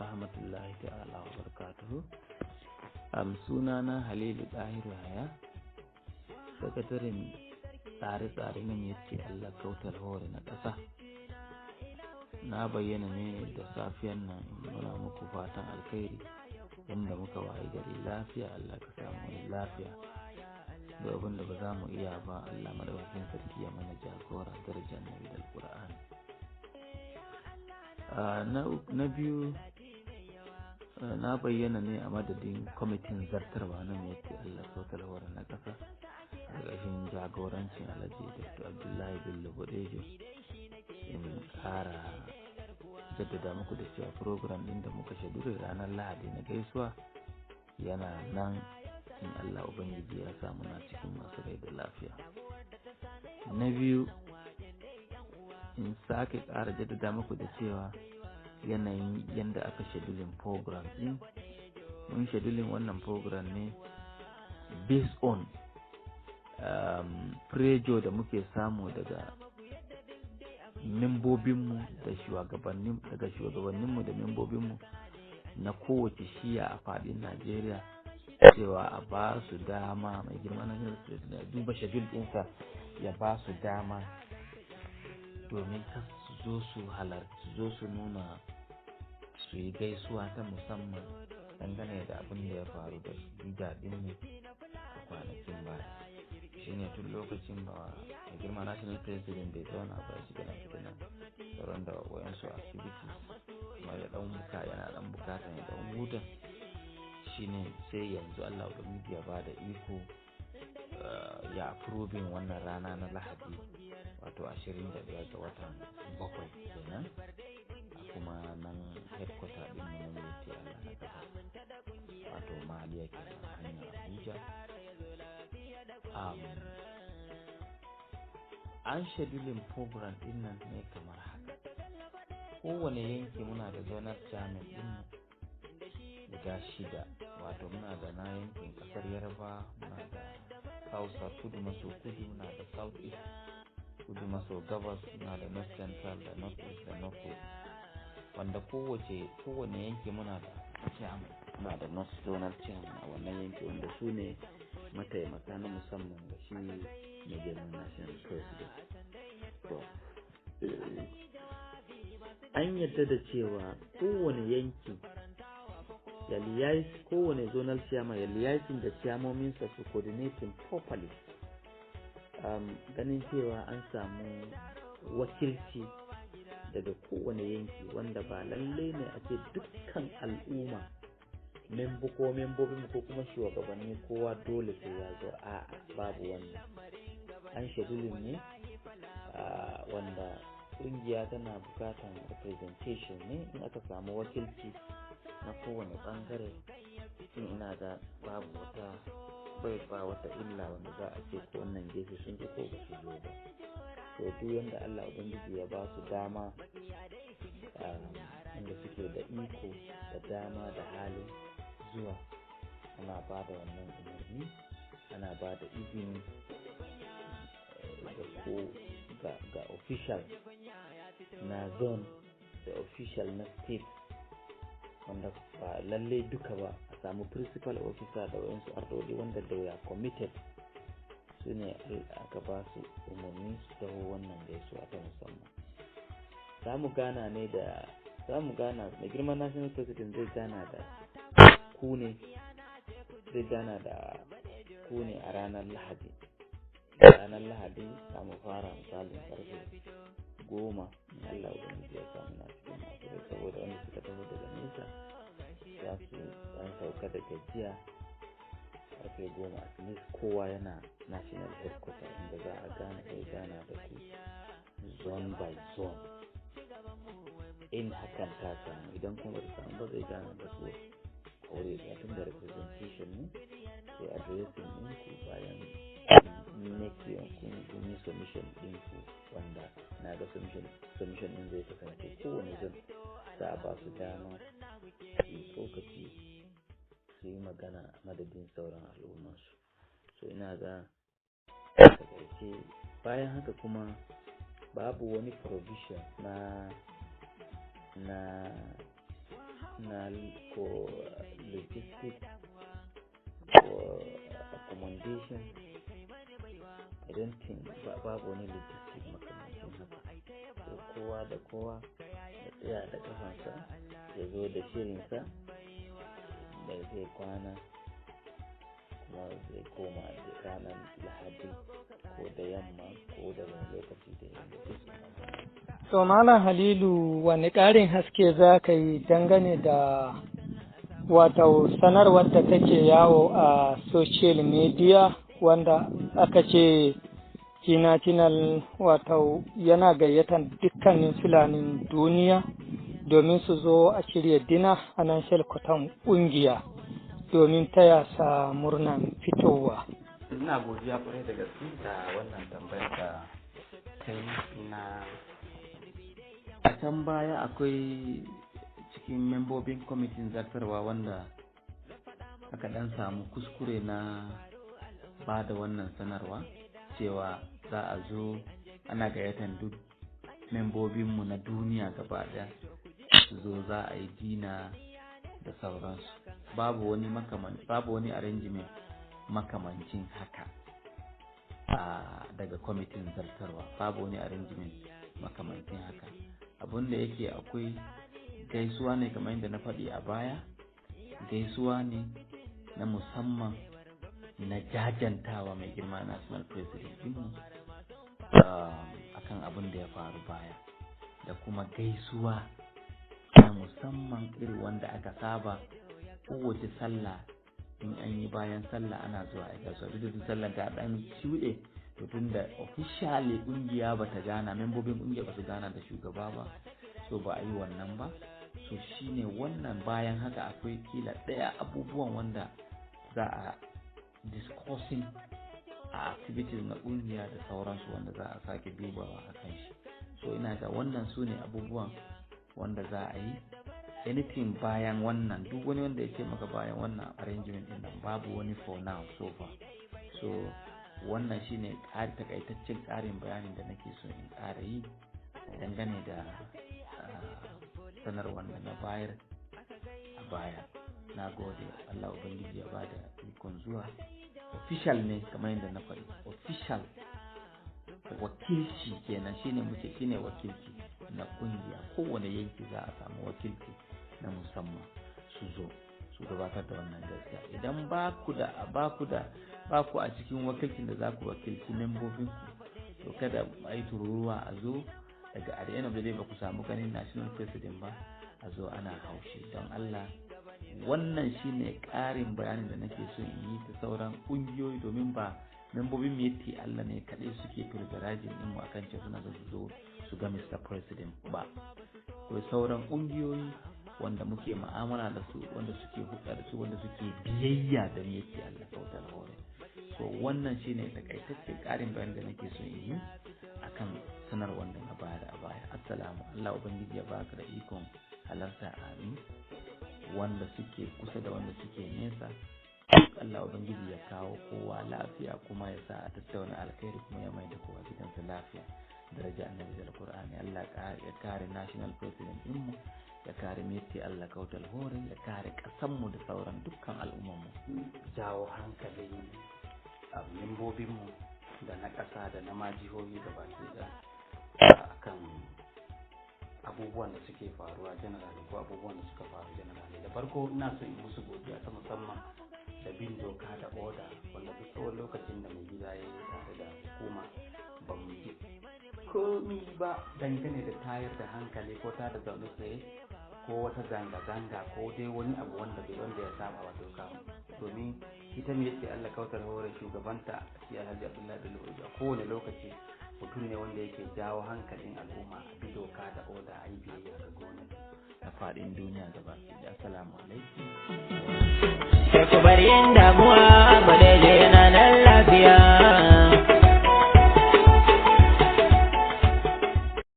rahmatullahi ta'ala wa barakatuhu. Sunana Halilu Dahiru Haya, sakataren tsare-tsare na Miyatti Allah Kautal Hore na ƙasa. Na bayyana ne da safiyan nan muna muku fatan alkhairi inda muka wayi gari lafiya. Allah ka samu lafiya. Da abin da ba za mu iya ba, Allah madaukakin sarki ya mana jagora darajar Nabi da Alƙur'ani. Na biyu, na bayyana ne a madadin kwamitin zartarwa na Miyatti Allah Kautal Hore na ƙasa, ƙarƙashin jagorancin Alhaji Dr. Abdullahi Bello Bodejo, in ƙara jaddada muku da cewa program ɗin da muka shadure ranar Lahadi na gaisuwa yana nan, in Allah Ubangiji ya sa muna cikin masu rai da lafiya. Na biyu, in sake ƙara jaddada muku da cewa yanayin yadda aka shedulin program ɗin, mun shedulin wannan program ne based on pressure da muke samu daga membobinmu da shugabanninmu da membobinmu na kowace shiya a faɗin Najeriya, cewa a ba su dama, mai girma na duba shedul ɗinsa ya ba su dama domin su zo su halarci, zo su nuna, su yi gaisuwa ta musamman dangane da abin da ya faru da gidaɗinmu a kwanakin baya. Shine tun lokacin ba mai girma national president bai zauna ba, shi gana fitina sauran da wayansu activities kuma ya yana dan bukatan ya dan huta. Shine sai yanzu Allah ubangiji ya bada iko ya approving wannan rana na Lahadi, wato 21 ga watan 7 kenan, a kuma nan headquarter din mu na Miyatti Allah na ƙasa, wato Maliya kenan, hanyar Abuja. An shedulin program din nan ne kamar haka. Kowane yanki muna da zonal chairman din guda 6, wato muna da na yankin kasar Yarbawa, muna da South kudu maso kudu, muna da South East kudu maso gabas, muna da North Central da North East da North West, wanda kowane yanki muna da chairman, muna da North zonal chairman a wannan yanki, wanda su ne mataimaka na musamman da shi mai girman national president. An yadda da cewa kowane yanki ya liyaisi, kowane zonal chairman ya liyaisi da chairmominsa su coordinating properly, ganin cewa an samu wakilci daga kowane yanki, wanda ba lallai ne a ce dukkan al'umma membobin ko kuma shugabanni kowa dole sai ya zo. A'a, babu wannan. An shedulin ne wanda kungiya tana bukatan representation ne. In aka samu wakilci na kowane bangare, ina da babu wata illa wanda za a ce ko wannan gefe sun ji ko ba su zo ba. To duk yanda Allah ubangiji ya ba su dama, inda suke da iko da dama da halin zuwa, ana ba da wannan umarni, ana ba da izini ga official na zone da official na state, wanda ba lalle duka ba, a samu principal officer da wayansu ardodi wanda da ya committed, su ne aka ba su umarni su taho wannan gaisuwa ta musamman. Za mu gana mai girman national president zai gana da ku ne a ranar Lahadi. Ranar Lahadi za mu fara misalin karfe 10. Allah ubangiji ya samu na cikin masu rai, saboda wanda suka taho daga nesa za su sauka da gajiya. Karfe 10 at least kowa yana national headquarter, inda za a gana da ku zone by zone. In hakan ta samu, idan kuma da samu ba, zai gana da ku a wuri da tun da representation ne, sai addressing ɗinku bayan kun yi submission ɗinku, wanda na ga submission ɗin zai kasance kowane zon za a ba su dama su yi tsokaci, su yi magana a madadin sauran al'ummarsu. So ina ga takaice, bayan haka kuma babu wani provision na na ko logistics ko accommodation. I don't think babu wani logistics makamancin haka. So kowa da kowa ya tsaya da kafansa, ya zo da shirinsa da zai kwana kuma zai koma da ranar Lahadi ko da yamma ko da wani lokaci da yamma. To Malam Halilu, wani ƙarin haske za ka yi dangane da wato sanarwar da take yawo a social media wanda aka ce National wato yana gayyatar dukkanin Fulanin duniya domin su zo a shirya dina a nan shelkwatan ƙungiya domin taya sa murnan fitowa. Ina godiya kwarai da gaske da wannan tambayar da kai na. A can baya akwai cikin membobin kwamitin zartarwa wanda aka dan samu kuskure na ba da wannan sanarwa cewa za a zo ana gayyatar duk membobinmu na duniya gaba ɗaya su zo za a yi dina da sauransu. Babu wani arrangement makamancin haka daga kwamitin zartarwa. Babu wani arrangement makamancin haka. Abin da yake akwai gaisuwa ne kamar yadda na faɗi a baya, gaisuwa ne na musamman na jajantawa mai girma national president ɗinmu akan abin da ya faru baya, da kuma gaisuwa na musamman irin wanda aka saba kowace sallah in an yi bayan sallah ana zuwa a gaisuwa. Duk da sallah ta ɗan shuɗe, to tunda officially ƙungiya ba ta gana, membobin ƙungiya ba su gana da shugaba ba, so ba a yi wannan ba. So shine wannan bayan haka akwai kila ɗaya abubuwan wanda za a discussing a activities na ƙungiya da sauransu wanda za a sake dubawa a kan shi. So ina ga wannan su ne abubuwan wanda za a yi. Anything bayan wannan, duk wani wanda ya ce maka bayan wannan arrangement din nan, babu wani for now so far. So wannan shine takaitaccen ƙarin bayanin da nake so in ƙara yi dangane da sanarwar da na bayar a baya. Na gode, Allah Ubangiji ya bada ikon zuwa. Official ne kamar yadda na faɗi, official wakilci kenan, shine wakilci na ƙungiya. Kowane yanki za a samu wakilci na musamman su zo su gabatar da wannan gaskiya. Idan ba ku a cikin wakilcin da za ku wakilci membobinku, to kada a yi tururuwa a zo daga at the end of the day ba ku samu ganin national president ba, a zo ana haushi. Don Allah, wannan shine ƙarin bayanin da nake so in yi ta sauran ƙungiyoyi, domin ba membobin Miyetti Allah ne kaɗai suke firgarajin ɗinmu a kan suna da su zo su ga Mr. President ba. Akwai sauran ƙungiyoyi wanda muke ma'amala da su, wanda suke hudda da su, wanda suke biyayya da Miyetti Allah kautar hore. So wannan shine takaitaccen ƙarin bayanin da nake so in yi akan sanarwar da na bayar a baya. Assalamu, Allah Ubangiji ya baka da ikon halarta, amin. Wanda suke kusa da wanda suke nesa, Allah Ubangiji ya kawo kowa lafiya, kuma ya sa a tattauna alkhairi, kuma ya mai da kowa gidansa lafiya. Daraja annabi da Qur'ani. Allah ya kare national president ɗinmu, ya kare Miyetti Allah kautal hore, ya kare ƙasanmu da sauran dukkan al'ummarmu. Jawo hankalin membobinmu da na ƙasa da na majihohi gaba ɗaya akan abubuwan da suke faruwa generally, ko abubuwan da suka faru generally. Da farko ina so in musu godiya ta musamman da bin doka da oda, wanda duk tsawon lokacin da mai gida ya yi tare da hukuma ba mu ji komi ba dangane da tayar da hankali ko tada zaune tsaye ko wata zanga-zanga ko dai wani abu wanda ya saba wa doka. Domin ita me yake Allah kautar hore shugabanta shi Alhaji Abdullahi Bello a kowane lokaci mutum ne wanda yake jawo hankalin al'umma a bi doka da oda, a yi biyayya ga gwamnati a faɗin duniya gaba ɗaya. Assalamu alaikum. Sai ku bari yin damuwa, ba dai na nan lafiya.